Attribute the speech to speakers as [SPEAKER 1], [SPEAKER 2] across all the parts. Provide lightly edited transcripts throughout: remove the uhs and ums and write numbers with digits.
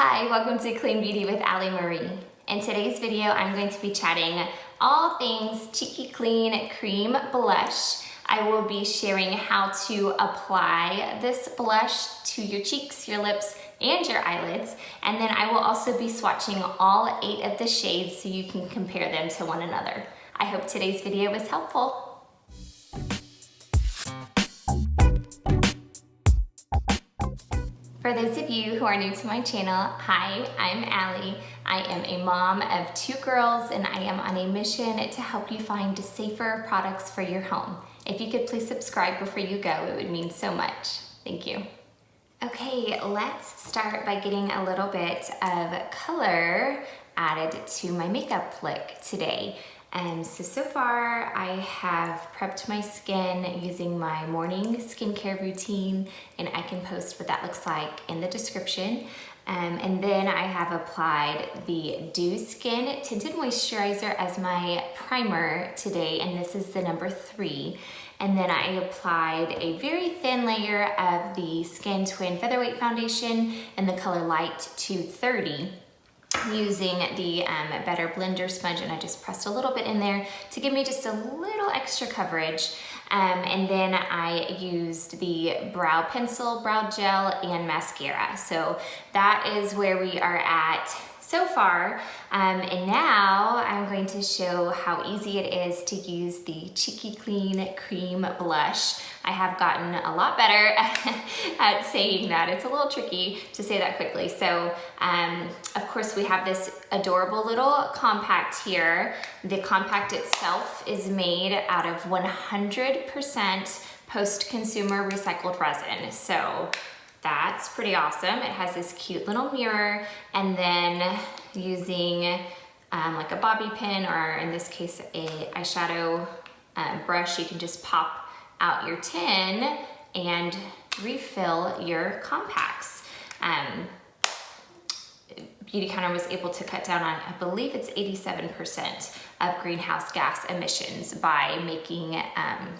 [SPEAKER 1] Hi, welcome to Clean Beauty with Alli Marie. In today's video, I'm going to be chatting all things Cheeky Clean Cream Blush. I will be sharing how to apply this blush to your cheeks, your lips, and your eyelids. And then I will also be swatching all 8 of the shades so you can compare them to one another. I hope today's video was helpful. For those of you who are new to my channel, hi, I'm Alli. I am a mom of 2 girls and I am on a mission to help you find safer products for your home. If you could please subscribe before you go, it would mean so much. Thank you. Okay, let's start by getting a little bit of color added to my makeup look today. So far I have prepped my skin using my morning skincare routine, and I can post what that looks like in the description. And then I have applied the Dew Skin Tinted Moisturizer as my primer today, and this is the number 3. And then I applied a very thin layer of the Skin Twin Featherweight Foundation in the color Light 230. Using the Better Blender sponge, and I just pressed a little bit in there to give me just a little extra coverage. And then I used the brow pencil, brow gel, and mascara. So that is where we are at so far. And now I'm going to show how easy it is to use the Cheeky Clean Cream Blush. I have gotten a lot better at saying that. It's a little tricky to say that quickly. So of course we have this adorable little compact here. The compact itself is made out of 100% post-consumer recycled resin. So that's pretty awesome. It has this cute little mirror, and then using like a bobby pin, or in this case a eyeshadow brush, you can just pop out your tin and refill your compacts. Beautycounter was able to cut down on, I believe it's 87% of greenhouse gas emissions by making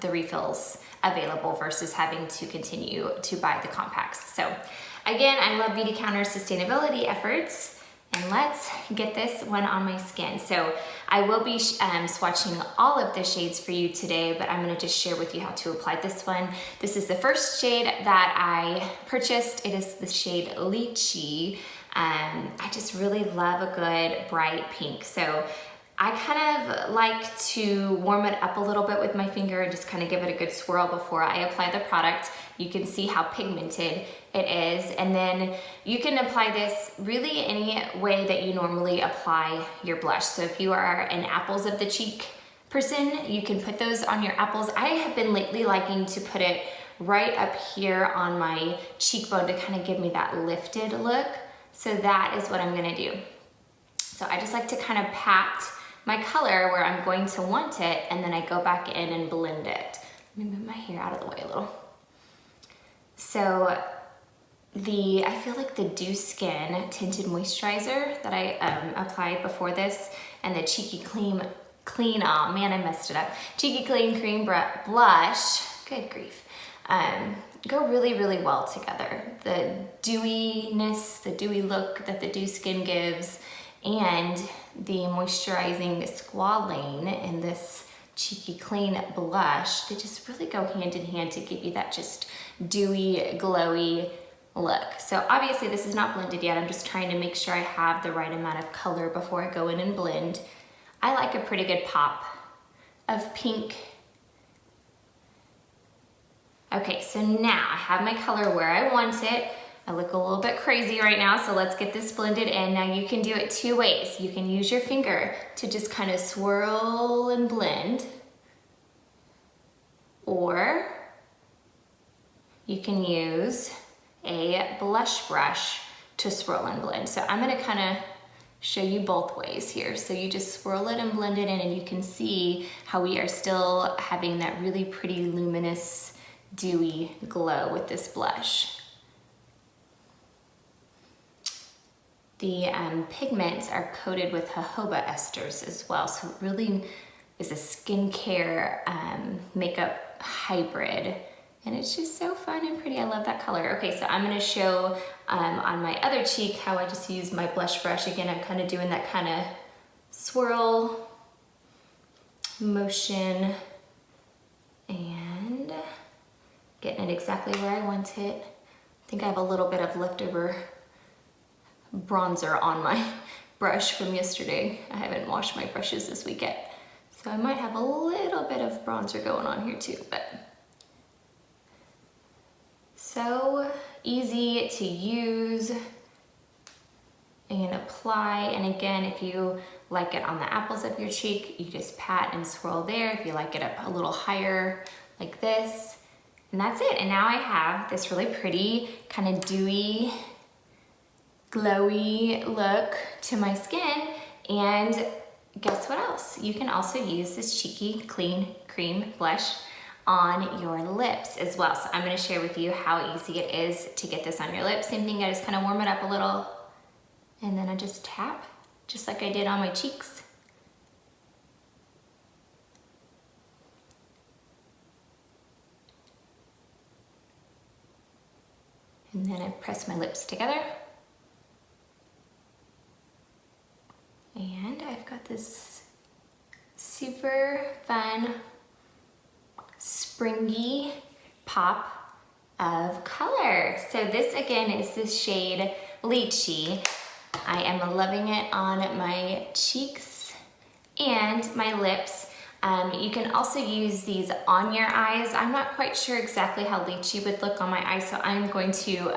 [SPEAKER 1] the refills available versus having to continue to buy the compacts. So again, I love Beautycounter's sustainability efforts, and let's get this one on my skin. So I will be swatching all of the shades for you today, but I'm gonna just share with you how to apply this one. This is the first shade that I purchased. It is the shade Lychee. I just really love a good bright pink. So I kind of like to warm it up a little bit with my finger and just kind of give it a good swirl before I apply the product. You can see how pigmented it is, and then you can apply this really any way that you normally apply your blush. So if you are an apples of the cheek person, you can put those on your apples. I have been lately liking to put it right up here on my cheekbone to kind of give me that lifted look. So that is what I'm gonna do. So I just like to kind of pat my color where I'm going to want it, and then I go back in and blend it. Let me move my hair out of the way a little. So I feel like the Dew Skin Tinted Moisturizer that I applied before this, and the Cheeky Clean, oh man, I messed it up. Cheeky Clean Cream Blush, good grief, go really, really well together. The dewiness, the dewy look that the Dew Skin gives, and the moisturizing squalane in this Cheeky Clean blush, they just really go hand in hand to give you that just dewy, glowy look. So obviously this is not blended yet. I'm just trying to make sure I have the right amount of color before I go in and blend. I like a pretty good pop of pink. Okay, so now I have my color where I want it. I look a little bit crazy right now, so let's get this blended in. Now you can do it 2 ways. You can use your finger to just kind of swirl and blend, or you can use a blush brush to swirl and blend. So I'm gonna kind of show you both ways here. So you just swirl it and blend it in, and you can see how we are still having that really pretty luminous, dewy glow with this blush. The pigments are coated with jojoba esters as well, so it really is a skincare makeup hybrid And it's just so fun and pretty. I love that color. Okay, so I'm gonna show on my other cheek how I just use my blush brush. Again, I'm kind of doing that kind of swirl motion and getting it exactly where I want it. I think I have a little bit of leftover bronzer on my brush from yesterday. I haven't washed my brushes this week yet. So I might have a little bit of bronzer going on here too, but so easy to use and apply. And again, if you like it on the apples of your cheek, you just pat and swirl there. If you like it up a little higher like this, and that's it. And now I have this really pretty kind of dewy, glowy look to my skin. And guess what else? You can also use this cheeky clean cream blush on your lips as well. So I'm gonna share with you how easy it is to get this on your lips. Same thing, I just kind of warm it up a little and then I just tap, just like I did on my cheeks. And then I press my lips together. And I've got this super fun, springy pop of color. So this again is this shade Lychee. I am loving it on my cheeks and my lips. You can also use these on your eyes. I'm not quite sure exactly how Lychee would look on my eyes, so I'm going to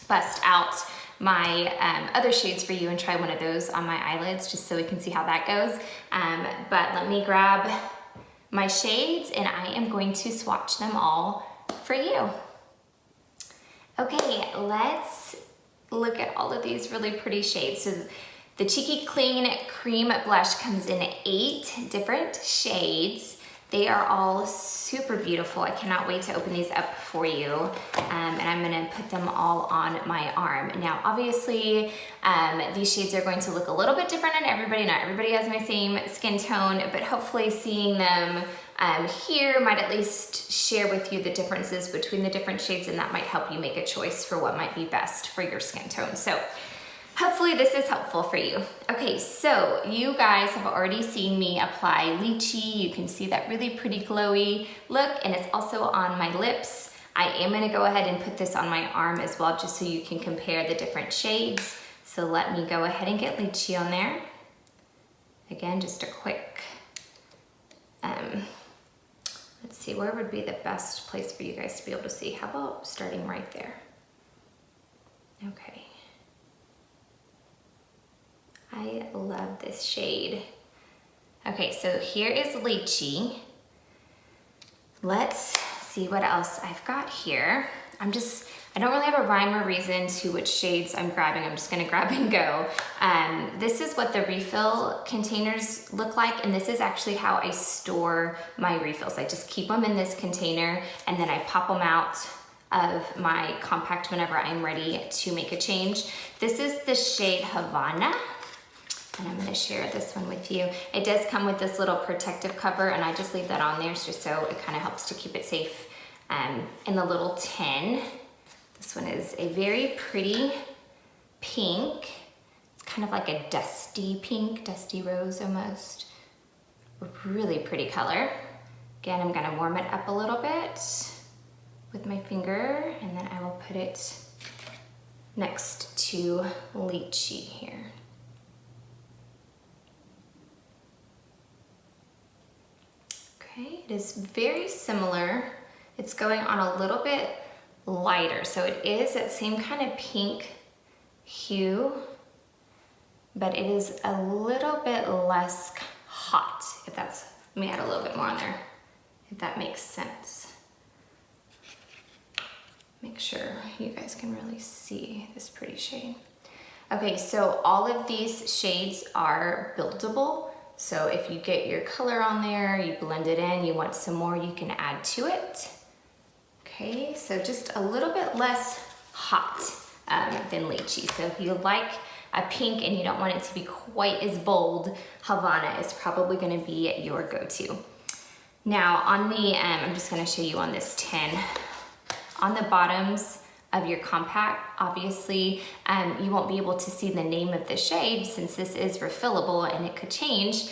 [SPEAKER 1] bust out my other shades for you and try one of those on my eyelids just so we can see how that goes. But let me grab my shades and I am going to swatch them all for you. Okay, let's look at all of these really pretty shades. So the Cheeky Clean Cream Blush comes in 8 different shades. They are all super beautiful. I cannot wait to open these up for you. And I'm gonna put them all on my arm. Now, obviously, these shades are going to look a little bit different on everybody. Not everybody has my same skin tone, but hopefully seeing them here might at least share with you the differences between the different shades, and that might help you make a choice for what might be best for your skin tone. So hopefully this is helpful for you. Okay, so you guys have already seen me apply Lychee. You can see that really pretty glowy look, and it's also on my lips. I am gonna go ahead and put this on my arm as well, just so you can compare the different shades. So let me go ahead and get Lychee on there. Again, just a quick, let's see, where would be the best place for you guys to be able to see? How about starting right there? Okay. I love this shade. Okay, so here is Lychee. Let's see what else I've got here. I don't really have a rhyme or reason to which shades I'm grabbing. I'm just gonna grab and go. This is what the refill containers look like, and this is actually how I store my refills. I just keep them in this container, and then I pop them out of my compact whenever I'm ready to make a change. This is the shade Havana, and I'm gonna share this one with you. It does come with this little protective cover, and I just leave that on there just so it kind of helps to keep it safe in the little tin. This one is a very pretty pink. It's kind of like a dusty pink, dusty rose almost. A really pretty color. Again, I'm gonna warm it up a little bit with my finger, and then I will put it next to Lychee here. Okay, it is very similar. It's going on a little bit lighter, so it is that same kind of pink hue, but it is a little bit less hot, if that's, let me add a little bit more on there, if that makes sense. Make sure you guys can really see this pretty shade. Okay, so all of these shades are buildable. So if you get your color on there, you blend it in, you want some more, you can add to it. Okay, so just a little bit less hot than Lychee. So if you like a pink and you don't want it to be quite as bold, Havana is probably gonna be your go-to. Now on the, I'm just gonna show you on this tin, on the bottoms of your compact, obviously you won't be able to see the name of the shade since this is refillable and it could change.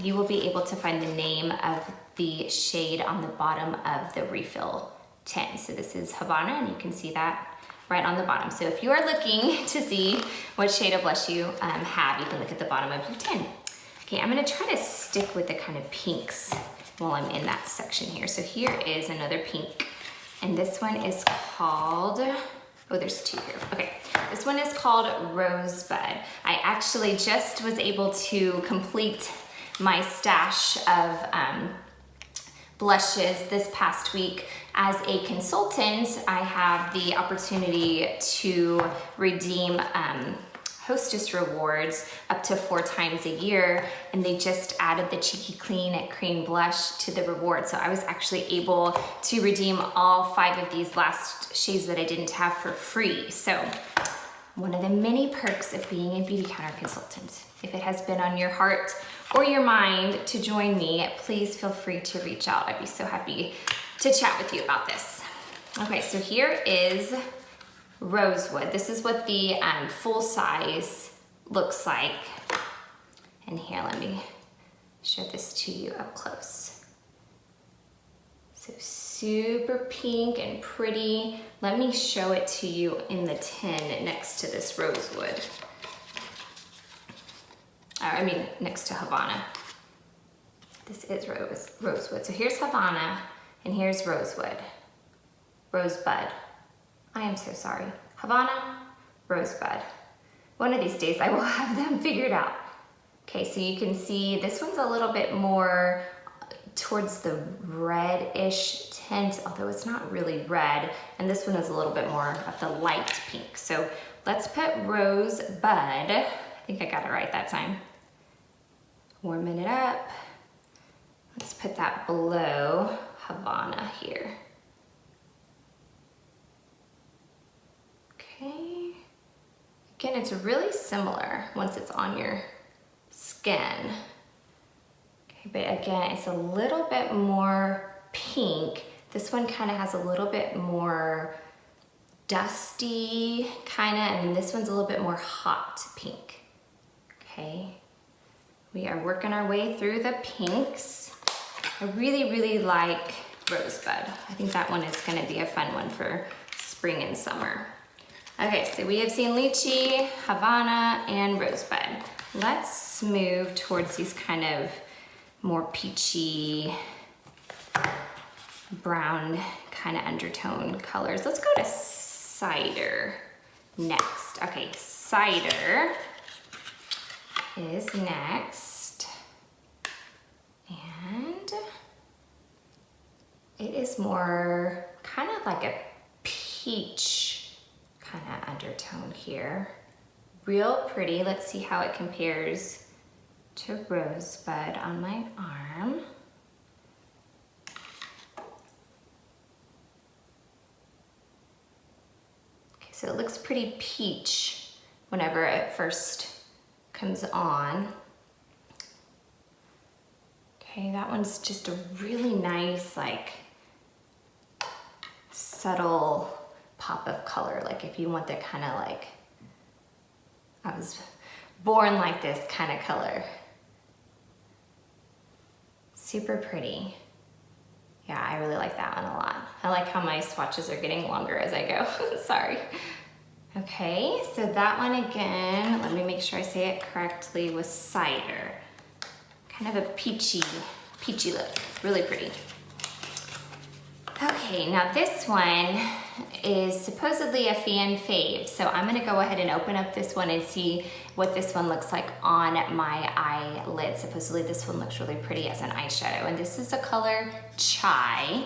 [SPEAKER 1] You will be able to find the name of the shade on the bottom of the refill tin. So this is Havana, and you can see that right on the bottom. So if you are looking to see what shade of blush you have, you can look at the bottom of your tin. Okay, I'm gonna try to stick with the kind of pinks while I'm in that section here. So here is another pink, and this one is called, oh, there's two here. Okay, this one is called Rosebud. I actually just was able to complete my stash of blushes this past week. As a consultant, I have the opportunity to redeem Hostess rewards up to 4 times a year, and they just added the Cheeky Clean Cream Blush to the reward. So I was actually able to redeem all 5 of these last shades that I didn't have for free. So one of the many perks of being a Beautycounter consultant. If it has been on your heart or your mind to join me, please feel free to reach out. I'd be so happy to chat with you about this. Okay, so here is Rosewood. This is what the full size looks like. And here, let me show this to you up close. So super pink and pretty. Let me show it to you in the tin next to this Rosewood. I mean, next to Havana. This is Rosewood. So here's Havana, and here's Rosewood. Rosebud. I am so sorry. Havana, Rosebud. One of these days I will have them figured out. Okay, so you can see this one's a little bit more towards the reddish tint, although it's not really red, and this one is a little bit more of the light pink. So let's put Rosebud, I think I got it right that time. Warming it up. Let's put that below Havana here. Okay. Again, it's really similar once it's on your skin. Okay, but again, it's a little bit more pink. This one kind of has a little bit more dusty kind of, and this one's a little bit more hot pink. Okay. We are working our way through the pinks. I really, really like Rosebud. I think that one is gonna be a fun one for spring and summer. Okay, so we have seen Lychee, Havana, and Rosebud. Let's move towards these kind of more peachy, brown kind of undertone colors. Let's go to Cider next. Okay, Cider is next, and it is more kind of like a peach kind of undertone here. Real pretty. Let's see how it compares to Rosebud on my arm. Okay, so it looks pretty peach whenever it first comes on. Okay, that one's just a really nice, like, subtle pop of color. Like if you want that kind of like, I was born like this kind of color. Super pretty. Yeah, I really like that one a lot. I like how my swatches are getting longer as I go. Sorry. Okay, so that one again, let me make sure I say it correctly, was Cider. Kind of a peachy look, really pretty. Okay, now this one is supposedly a fan fave, so I'm gonna go ahead and open up this one and see what this one looks like on my eyelid. Supposedly this one looks really pretty as an eyeshadow, and this is the color Chai.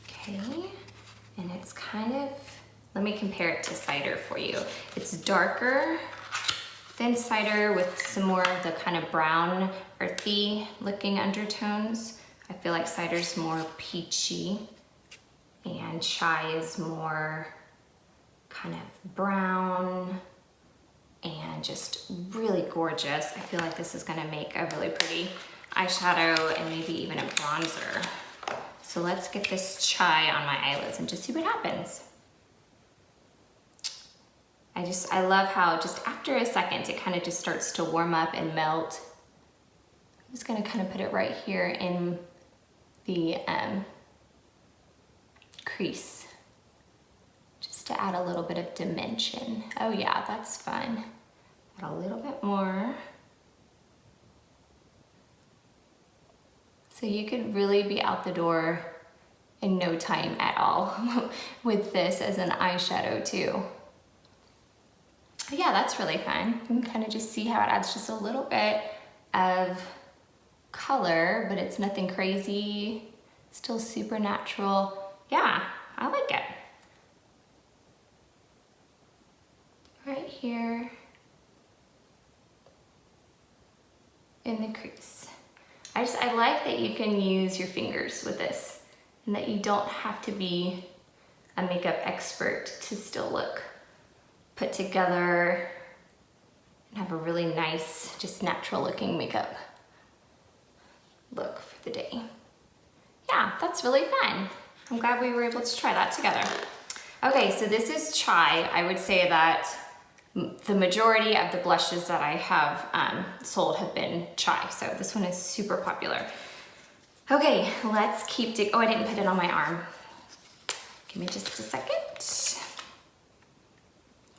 [SPEAKER 1] Okay, and it's kind of, let me compare it to Cider for you. It's darker than Cider with some more of the kind of brown, earthy looking undertones. I feel like Cider's more peachy and Chai is more kind of brown, and just really gorgeous. I feel like this is gonna make a really pretty eyeshadow and maybe even a bronzer. So let's get this chai on my eyelids and just see what happens. I love how just after a second, it kind of just starts to warm up and melt. I'm just gonna kind of put it right here in the crease, just to add a little bit of dimension. Oh yeah, that's fun. Add a little bit more. So you could really be out the door in no time at all with this as an eyeshadow too. But yeah, that's really fun. You can kind of just see how it adds just a little bit of color, but it's nothing crazy, still super natural. Yeah, I like it. Right here in the crease. I like that you can use your fingers with this and that you don't have to be a makeup expert to still look put together and have a really nice, just natural looking makeup look for the day. Yeah, that's really fun. I'm glad we were able to try that together. Okay, so this is chai. I would say that the majority of the blushes that I have sold have been chai, so this one is super popular. Okay, let's keep oh, I didn't put it on my arm. Give me just a second.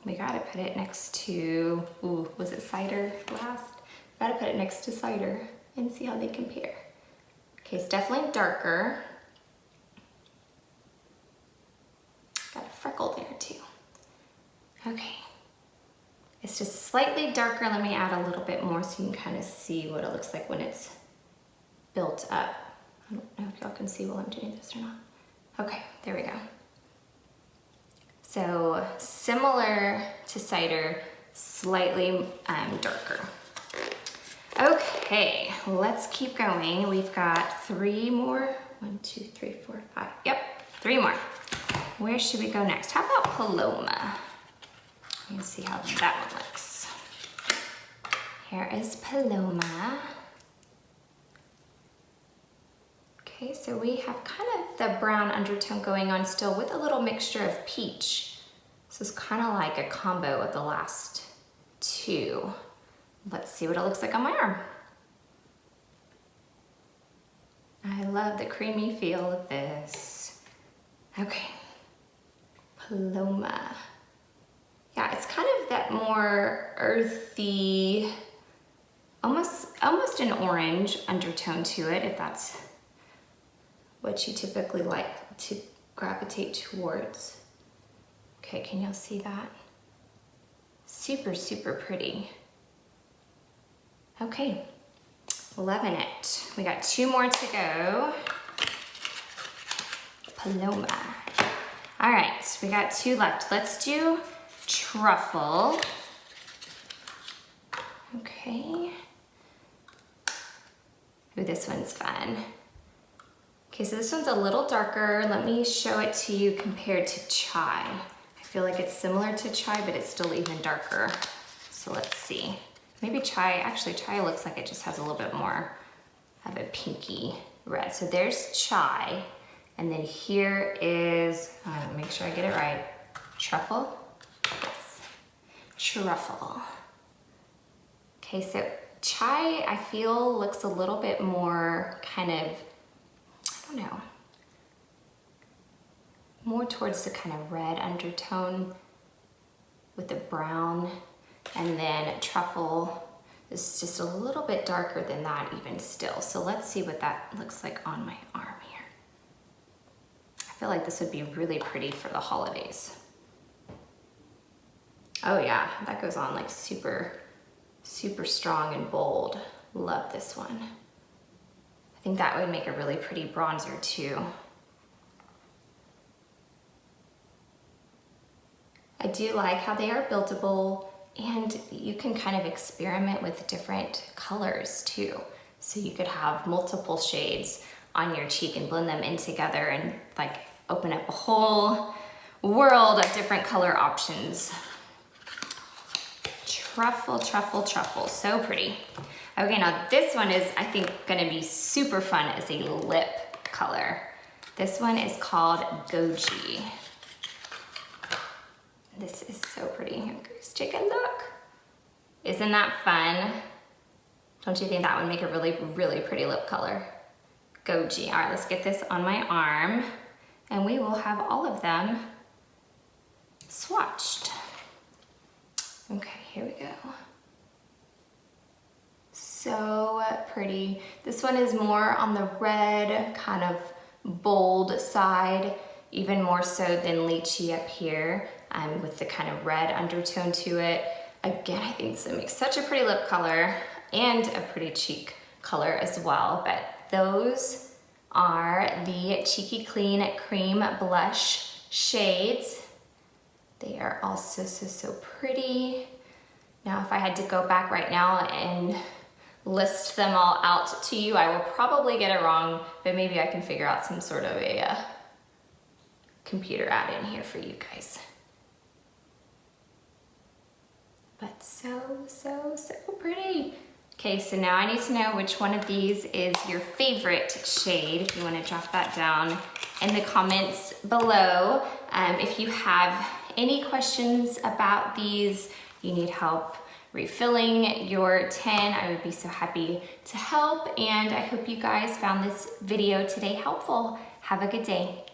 [SPEAKER 1] We gotta put it next to, ooh, was it cider last? Gotta put it next to cider and see how they compare. Okay, it's definitely darker. Got a freckle there too. Okay. It's just slightly darker. Let me add a little bit more so you can kind of see what it looks like when it's built up. I don't know if y'all can see while I'm doing this or not. Okay, there we go. So similar to cider, slightly darker. Okay, let's keep going. We've got 3 more. 1, 2, 3, 4, 5. Yep, 3 more. Where should we go next? How about Paloma? Let me see how that one looks. Here is Paloma. Okay, so we have kind of the brown undertone going on still with a little mixture of peach. So it's kind of like a combo of the last 2. Let's see what it looks like on my arm. I love the creamy feel of this. Okay, Paloma. Yeah, it's kind of that more earthy, almost an orange undertone to it, if that's what you typically like to gravitate towards. Okay, can y'all see that? Super, super pretty. Okay, loving it. We got 2 more to go. Paloma. All right, we got 2 left. Let's do Truffle. Okay. Ooh, this one's fun. Okay, so this one's a little darker. Let me show it to you compared to chai. I feel like it's similar to chai, but it's still even darker. So let's see. Maybe chai, actually chai looks like it just has a little bit more of a pinky red. So there's chai, and then here is, make sure I get it right, truffle. Yes, truffle. Okay, so chai I feel looks a little bit more kind of, I don't know, more towards the kind of red undertone with the brown, and then truffle is just a little bit darker than that even still. So let's see what that looks like on my arm here. I feel like this would be really pretty for the holidays. Oh yeah, that goes on like super, super strong and bold. Love this one. I think that would make a really pretty bronzer too. I do like how they are buildable, and you can kind of experiment with different colors too. So you could have multiple shades on your cheek and blend them in together and like open up a whole world of different color options. Truffle, Truffle, Truffle. So pretty. Okay, now this one is, I think, gonna be super fun as a lip color. This one is called Goji. This is so pretty. Here, guys, take a look. Isn't that fun? Don't you think that would make a really, really pretty lip color? Goji. All right, let's get this on my arm, and we will have all of them swatched. Okay, here we go. So pretty. This one is more on the red, kind of bold side, even more so than Lychee up here, with the kind of red undertone to it. Again, I think this makes such a pretty lip color and a pretty cheek color as well, but those are the Cheeky Clean Cream Blush shades. They are also so pretty. Now, if I had to go back right now and list them all out to you, I will probably get it wrong, but maybe I can figure out some sort of a computer add-in here for you guys. But so pretty. Okay, so now I need to know which one of these is your favorite shade. If you want to drop that down in the comments below. If you have any questions about these, you need help refilling your tin, I would be so happy to help. And I hope you guys found this video today helpful. Have a good day.